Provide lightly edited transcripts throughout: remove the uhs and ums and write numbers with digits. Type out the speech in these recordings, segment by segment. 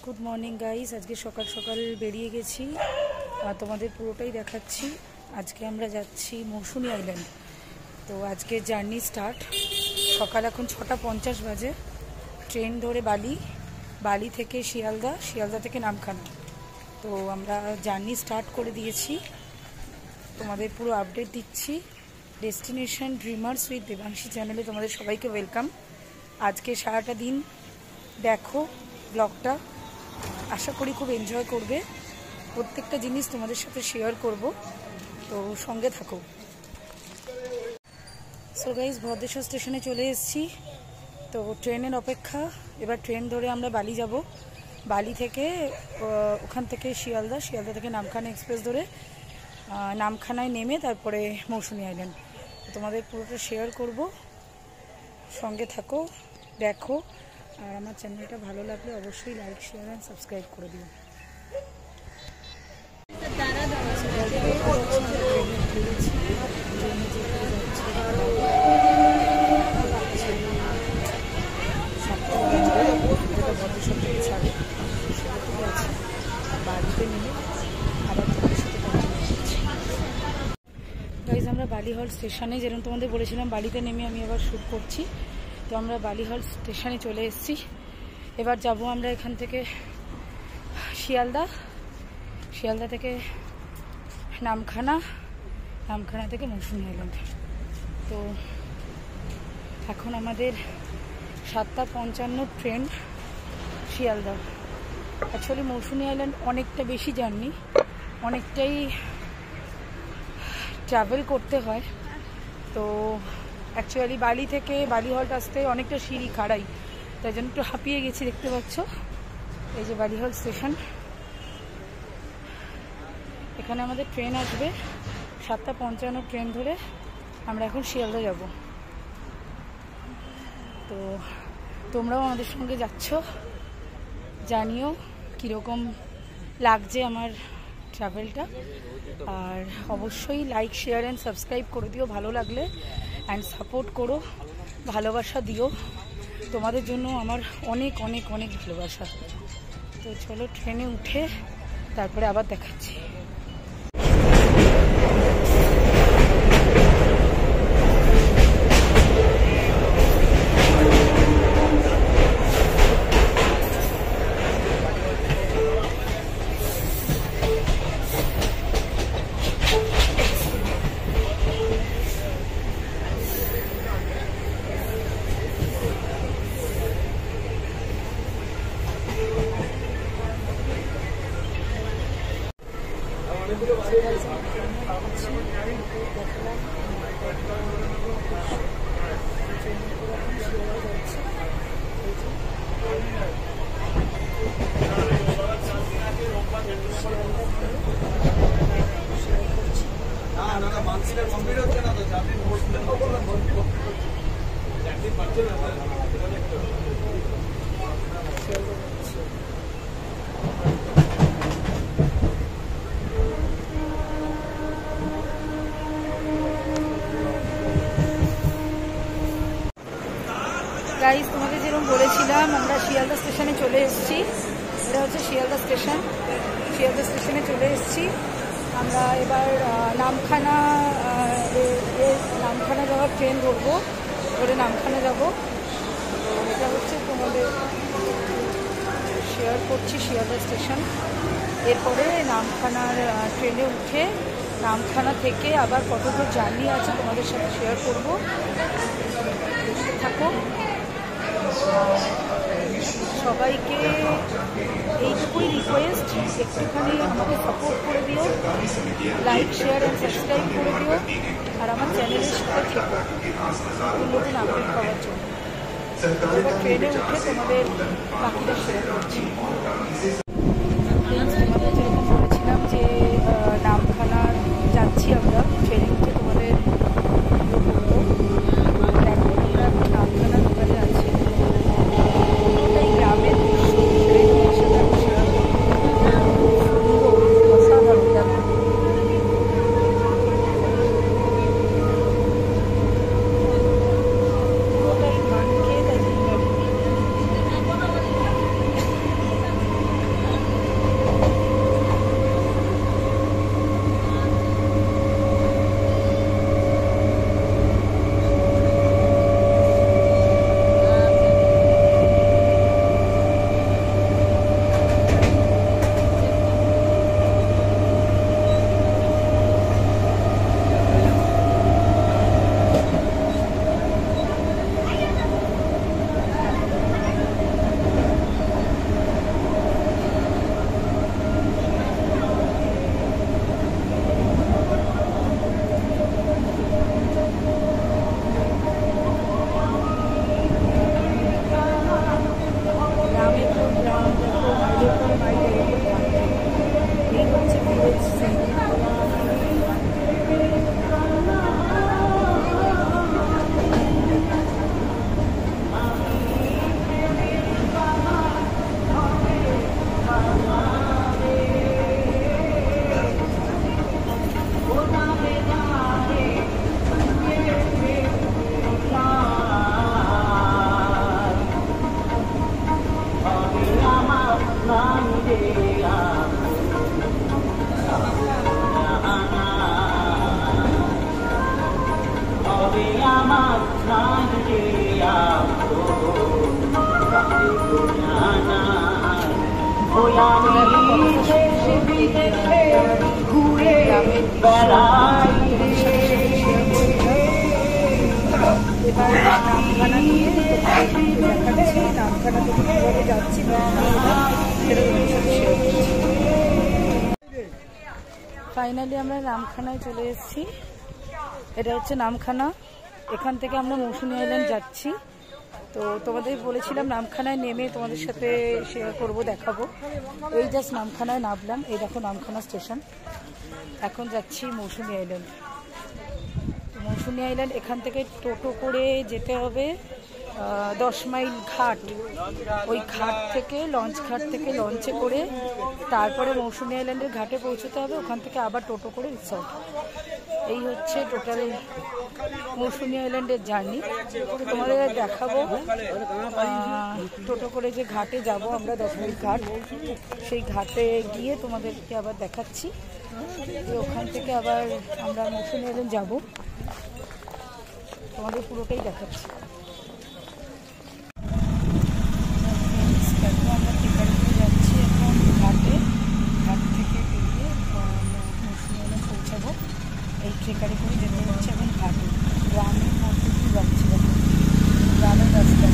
Good morning guys, আজকে সকাল সকাল বেরিয়ে গেছি আর তোমাদের পুরোটাই দেখাচ্ছি। আজকে আমরা যাচ্ছি মৌসুনি আইল্যান্ড। তো আজকে জার্নি স্টার্ট সকাল, এখন 6:50 বাজে। ট্রেন ধরে বালি থেকে শিয়ালদা থেকে নামখানা। তো আমরা জার্নি স্টার্ট করে দিয়েছি, তোমাদের পুরো আপডেট দিচ্ছি। ডেস্টিনেশন ড্রিমার্স উইথ দেবাংশী চ্যানেলে তোমাদের সবাইকে ওয়েলকাম। আজকে সারাটা দিন দেখো ব্লগটা, আশা করি খুব এনজয় করবে। প্রত্যেকটা জিনিস তোমাদের সাথে শেয়ার করব, তো সঙ্গে থাকো। সো গাইস, ভদ্রেশ্বর স্টেশনে চলে এসেছি। তো ট্রেনের অপেক্ষা, এবার ট্রেন ধরে আমরা বালি যাব। বালি থেকে ওখান থেকে শিয়ালদা থেকে নামখানা এক্সপ্রেস ধরে নামখানায় নেমে তারপরে মৌসুনি আইল্যান্ড। তোমাদের পুরোটা শেয়ার করব, সঙ্গে থাকো, দেখো। আর আমার চ্যানেলটা ভালো লাগলে অবশ্যই লাইক, শেয়ার অ্যান্ড সাবস্ক্রাইব করে দিও। ভদ্রেশ্বর থেকে ছাড়ে সেটা আছে, বাড়িতে নেমে আবার তোমাদের সাথে গাইজ আমরা বালিহল স্টেশনে, যেরকম তোমাদের বলেছিলাম, বালিতে নেমে আমি আবার শ্যুট করছি। তো আমরা বালিহল স্টেশনে চলে এসেছি। এবার যাব আমরা এখান থেকে শিয়ালদা থেকে নামখানা থেকে মৌসুনি আইল্যান্ড। তো এখন আমাদের 7:55 train Sealdah. Actually Mousuni island অনেকটা বেশি জার্নি, অনেকটাই ট্রাভেল করতে হয়। তো অ্যাকচুয়ালি বালি থেকে বালিহল আসতে অনেকটা সিঁড়ি খাড়াই, তাই জন্য একটু হাঁপিয়ে গেছি। দেখতে পাচ্ছ এই যে বালিহল স্টেশন, এখানে আমাদের ট্রেন আসবে 7:55 ট্রেন ধরে আমরা এখন শিয়ালদা যাব। তো তোমরাও আমাদের সঙ্গে যাচ্ছ, জানিও কীরকম লাগছে আমার ট্রাভেলটা। আর অবশ্যই লাইক, শেয়ার অ্যান্ড সাবস্ক্রাইব করে দিও ভালো লাগলে, অ্যান্ড সাপোর্ট করো, ভালোবাসা দিও। তোমাদের জন্য আমার অনেক অনেক অনেক ভালোবাসা। তো চলো ট্রেনে উঠে তারপরে আবার দেখাচ্ছি। গাইজ, তোমাদের যেরকম বলেছিলাম, আমরা শিয়ালদা স্টেশনে চলে এসেছি। এটা হচ্ছে শিয়ালদা স্টেশনে চলে এসেছি আমরা। এবার নামখানা যাওয়ার ট্রেন ধরবো, ধরে নামখানা যাব। তো এটা হচ্ছে তোমাদের শেয়ার করছি শিয়ালদা স্টেশন। এরপরে নামখানার ট্রেনে উঠে নামখানা থেকে আবার কতদূর জার্নি আছে তোমাদের সাথে শেয়ার করবো, থাকো। সবাইকে এইটুকুই রিকোয়েস্ট, একটুখানি আমাকে সাপোর্ট করে দিও, লাইক, শেয়ার অ্যান্ড সাবস্ক্রাইব করে দিও, আর আমার চ্যানেলের সাথে থেকো নতুন আপডেট পাওয়ার জন্য। এবার ট্রেনে উঠে তোমাদের বাকিটা শেয়ার করছি। তোমাদের যেরকম বলেছিলাম যে নামখানা যাচ্ছি আমরা, ট্রেনে উঠে তোমাদের নামখানা দোকানে আছি। পুরোটাই গ্রামের দৃশ্য, তোমার সাথে আমি শেয়ার করবো। অসাধারণ দেখো। পুরোটাই ধান খেয়ে তাই ঘুরে বেড়াই এবার নামখানা নিয়ে দেখাচ্ছি, নামখানা থেকে কীভাবে যাচ্ছি ফাইনালি আমরা নামখানায় চলে এসেছি। এটা হচ্ছে নামখানা, এখান থেকে আমরা মৌসুমী আইল্যান্ড যাচ্ছি। তো তোমাদের বলেছিলাম নামখানায় নেমে তোমাদের সাথে শেয়ার করব, দেখাবো। এই জাস্ট নামখানায় নামলাম, এই দেখো নামখানা স্টেশন। এখন যাচ্ছি মৌসুমী আইল্যান্ড। মৌসুমী আইল্যান্ড এখান থেকে টোটো করে যেতে হবে 10 মাইল ঘাট। ওই ঘাট থেকে লঞ্চ ঘাট থেকে লঞ্চে করে তারপরে মৌসুমী আইল্যান্ডের ঘাটে পৌঁছতে হবে, ওখান থেকে আবার টোটো করে রিসর্ট। এই হচ্ছে টোটাল মৌসুমী আইল্যান্ডের জার্নি। তো তোমাদের দেখাবো টোটো করে যে ঘাটে যাব আমরা, 10 মাইল ঘাট, সেই ঘাটে গিয়ে তোমাদেরকে আবার দেখাচ্ছি যে ওখান থেকে আবার আমরা মৌসুমী আইল্যান্ড যাব, তোমাদের পুরোটাই দেখাচ্ছি। আমরা টিকারি করে যাচ্ছি এখন ঘাটে, ঘাট থেকে বেরিয়ে মৌসুমী আইল্যান্ড পৌঁছাবো। এই ট্রেকারে করে যেতে হচ্ছে এখন ঘাটে, গ্রামের মধ্যে দিয়ে যাচ্ছি, গ্রামের রাস্তা।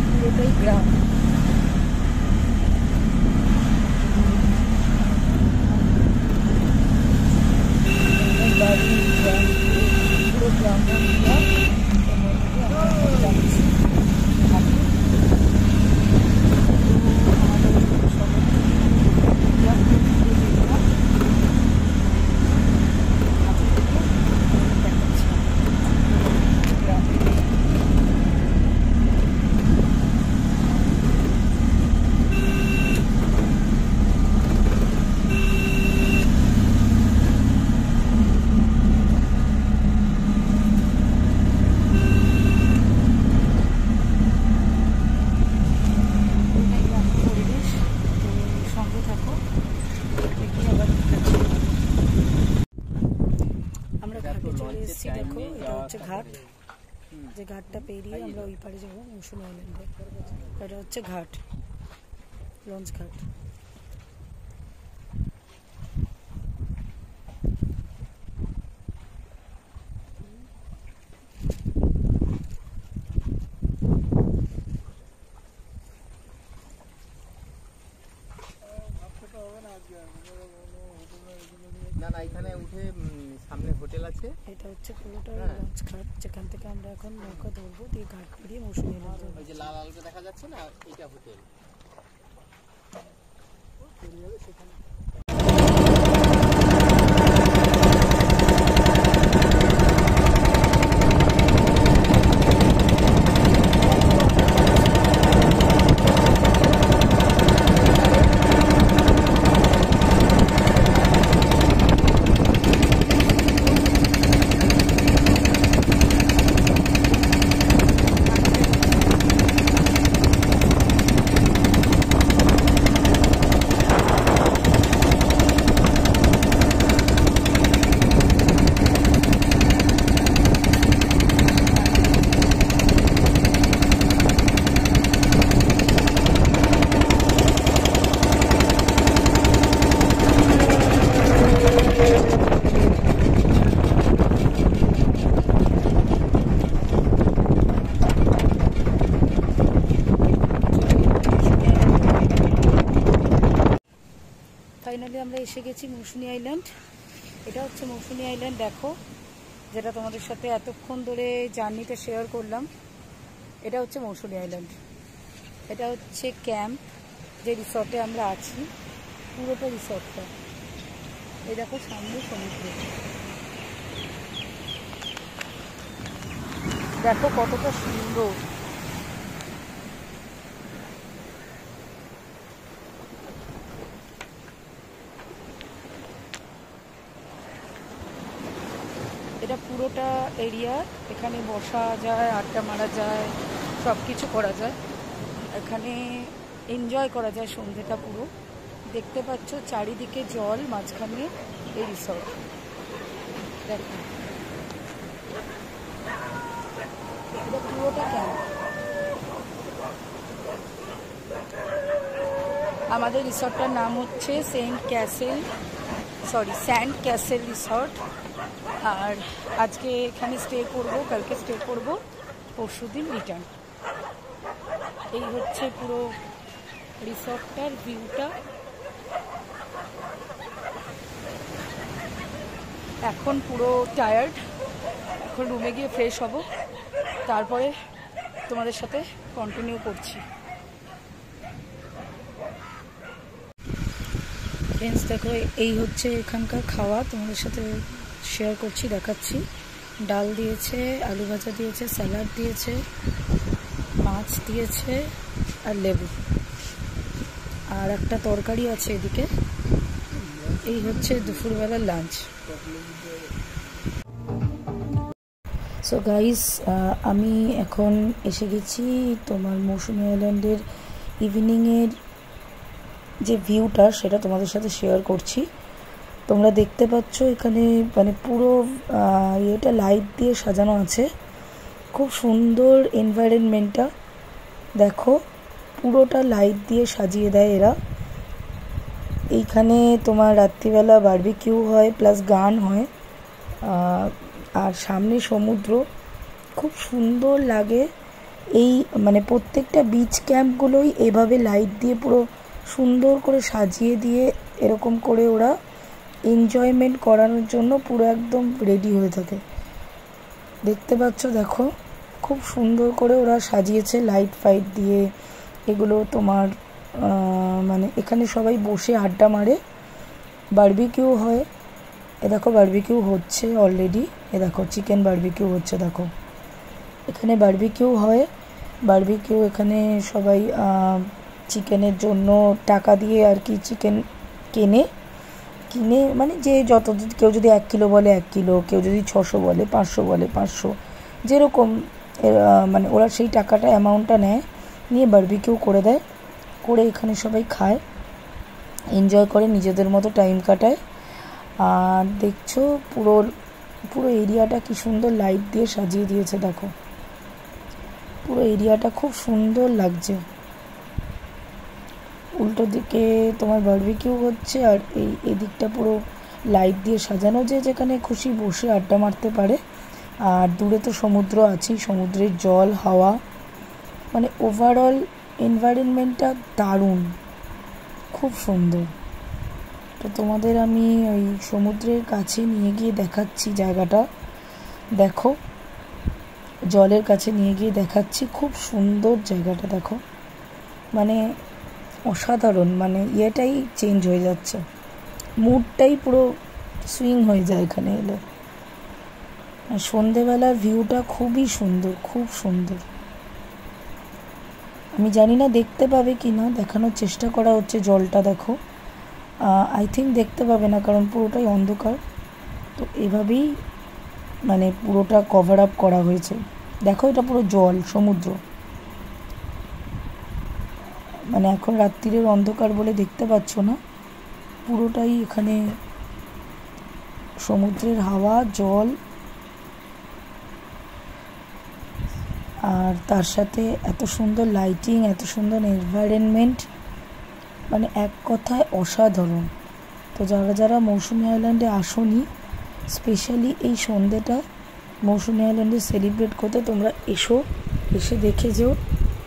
পুরোটাই গ্রাম। পুরো গ্রাম যাচ্ছি দেখো, এটা হচ্ছে ঘাট, যে ঘাটটা পেরিয়ে আমরা ওই পারে যাবো মৌসুমী আইল্যান্ডে। এটা হচ্ছে ঘাট, লঞ্চ ঘাট। না না, এখানে উঠে সামনে হোটেল আছে। এটা হচ্ছে পুরোটা লঞ্চ ঘাট, যেখান থেকে আমরা এখন নৌকা ধরবো, দিয়ে ঘাট পেরিয়ে মৌসুমী আইল্যান্ড যাবো। ওই যে লাল আলোটা দেখা যাচ্ছে না, এইটা হোটেল। সেখানে ফাইনালি আমরা এসে গেছি মৌসুমী আইল্যান্ড। এটা হচ্ছে মৌসুমী আইল্যান্ড, দেখো, যেটা তোমাদের সাথে এতক্ষণ ধরে জার্নিটা শেয়ার করলাম। এটা হচ্ছে মৌসুমী আইল্যান্ড, এটা হচ্ছে ক্যাম্প, যে রিসর্টে আমরা আছি, পুরোটা রিসর্টটা। এই দেখো সামনে সমুদ্র, দেখো কতটা সুন্দর। এটা পুরোটা এরিয়া, এখানে বসা যায়, আড্ডা মারা যায়, সব কিছু করা যায়, এখানে এনজয় করা যায় সন্ধ্যেটা পুরো। দেখতে পাচ্ছ চারিদিকে জল, মাঝখানে এই রিসর্ট। দেখো এটা পুরোটা ক্যাম্প। আমাদের রিসর্টটার নাম হচ্ছে স্যান্ড ক্যাসেল রিসর্ট। আর আজকে এখানে স্টে করব, কালকে স্টে করব, পরশুদিন রিটার্ন। এই হচ্ছে পুরো রিসর্টটার ভিউটা। এখন পুরো টায়ার্ড, এখন রুমে গিয়ে ফ্রেশ হব, তারপরে তোমাদের সাথে কন্টিনিউ করছি। ফ্রেন্ডস দেখো, এই হচ্ছে এখানকার খাওয়া, তোমাদের সাথে শেয়ার করছি, দেখাচ্ছি। ডাল দিয়েছে, আলু ভাজা দিয়েছে, স্যালাড দিয়েছে, মাছ দিয়েছে আর লেবু, আর একটা তরকারি আছে এদিকে। এই হচ্ছে দুপুরবেলার লাঞ্চ। সো গাইস, আমি এখন এসে গেছি তোমার মৌসুমী আইল্যান্ডের ইভিনিংয়ের যে ভিউটা সেটা তোমাদের সাথে শেয়ার করছি। তোমরা দেখতে পাচ্ছ এখানে মানে পুরো এটা লাইট দিয়ে সাজানো আছে, খুব সুন্দর এনভায়রনমেন্টটা। দেখো পুরোটা লাইট দিয়ে সাজিয়ে দেয় এরা। এইখানে তোমার রাত্রিবেলা বারবিকিউ হয়, প্লাস গান হয়, আর সামনে সমুদ্র, খুব সুন্দর লাগে। এই মানে প্রত্যেকটা বিচ ক্যাম্পগুলোই এভাবে লাইট দিয়ে পুরো সুন্দর করে সাজিয়ে দিয়ে এরকম করে ওরা এনজয়মেন্ট করানোর জন্য পুরো একদম রেডি হয়ে থাকে। দেখতে পাচ্ছ, দেখো খুব সুন্দর করে ওরা সাজিয়েছে লাইট ফাইট দিয়ে। এগুলো তোমার মানে এখানে সবাই বসে আড্ডা মারে, বারবিকিউ হয়। এ দেখো বারবিকিউ হচ্ছে অলরেডি, এ দেখো চিকেন বারবিকিউ হচ্ছে। দেখো এখানে বারবিকিউ হয়, বারবিকিউ এখানে সবাই চিকেনের জন্য টাকা দিয়ে আর কি চিকেন কিনে মানে যে যত, কেউ যদি 1 কিলো বলে 1 কিলো, কেউ যদি 600 বলে 500 বলে 500, যেরকম মানে ওরা সেই টাকাটা অ্যামাউন্টটা নেয়, নিয়ে বারবিকিউ করে দেয়, করে এখানে সবাই খায়, এনজয় করে, নিজেদের মতো টাইম কাটায়। আর দেখছো পুরো এরিয়াটা কি সুন্দর লাইট দিয়ে সাজিয়ে দিয়েছে। দেখো পুরো এরিয়াটা খুব সুন্দর লাগছে। উল্টো দিকে তোমার বারবিকিউ হচ্ছে, আর এই দিকটা পুরো লাইট দিয়ে সাজানো, যে যেখানে খুশি বসে আড্ডা মারতে পারে। আর দূরে তো সমুদ্র আছেই, সমুদ্রের জল, হাওয়া, মানে ওভারঅল এনভায়রনমেন্টটা দারুণ, খুব সুন্দর। তো তোমাদের আমি ওই সমুদ্রের কাছে নিয়ে গিয়ে দেখাচ্ছি জায়গাটা। দেখো জলের কাছে নিয়ে গিয়ে দেখাচ্ছি, খুব সুন্দর জায়গাটা। দেখো মানে অসাধারণ, মানে ইয়েটাই চেঞ্জ হয়ে যাচ্ছে, মুডটাই পুরো সুইং হয়ে যায় এখানে এলে। সন্ধেবেলার ভিউটা খুবই সুন্দর, খুব সুন্দর। আমি জানি না দেখতে পাবে কি না, দেখানোর চেষ্টা করা হচ্ছে। জলটা দেখো, আই থিঙ্ক দেখতে পাবে না, কারণ পুরোটাই অন্ধকার। তো এভাবেই মানে পুরোটা কভার আপ করা হয়েছে। দেখো এটা পুরো জল, সমুদ্র, মানে এখন রাত্রিরের অন্ধকার বলে দেখতে পাচ্ছ না, পুরোটাই এখানে সমুদ্রের হাওয়া, জল, আর তার সাথে এত সুন্দর লাইটিং, এত সুন্দর এনভায়রনমেন্ট, মানে এক কথায় অসাধারণ। তো যারা যারা মৌসুমী আইল্যান্ডে আসোনি, স্পেশালি এই সন্ধ্যেটা মৌসুমী আইল্যান্ডে সেলিব্রেট করতে তোমরা এসে দেখে যেও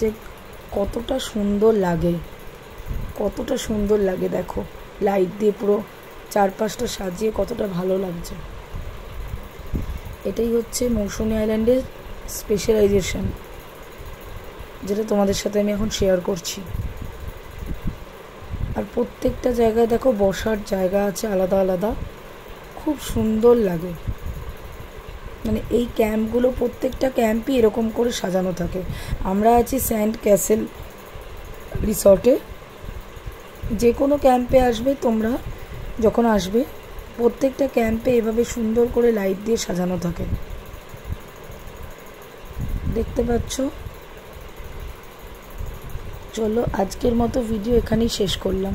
যে কতটা সুন্দর লাগে, কতটা সুন্দর লাগে। দেখো লাইট দিয়ে পুরো চারপাশটা সাজিয়ে কতটা ভালো লাগছে। এটাই হচ্ছে মৌসুমী আইল্যান্ডের স্পেশালাইজেশন, যেটা তোমাদের সাথে আমি এখন শেয়ার করছি। আর প্রত্যেকটা জায়গায় দেখো বসার জায়গা আছে আলাদা আলাদা, খুব সুন্দর লাগে। মানে এই ক্যাম্পগুলো, প্রত্যেকটা ক্যাম্পই এরকম করে সাজানো থাকে। আমরা আছি স্যান্ড ক্যাসেল রিসর্টে। যে কোনো ক্যাম্পে আসবে তোমরা, যখন আসবে প্রত্যেকটা ক্যাম্পে এভাবে সুন্দর করে লাইট দিয়ে সাজানো থাকে, দেখতে পাচ্ছ। চলো আজকের মতো ভিডিও এখানেই শেষ করলাম।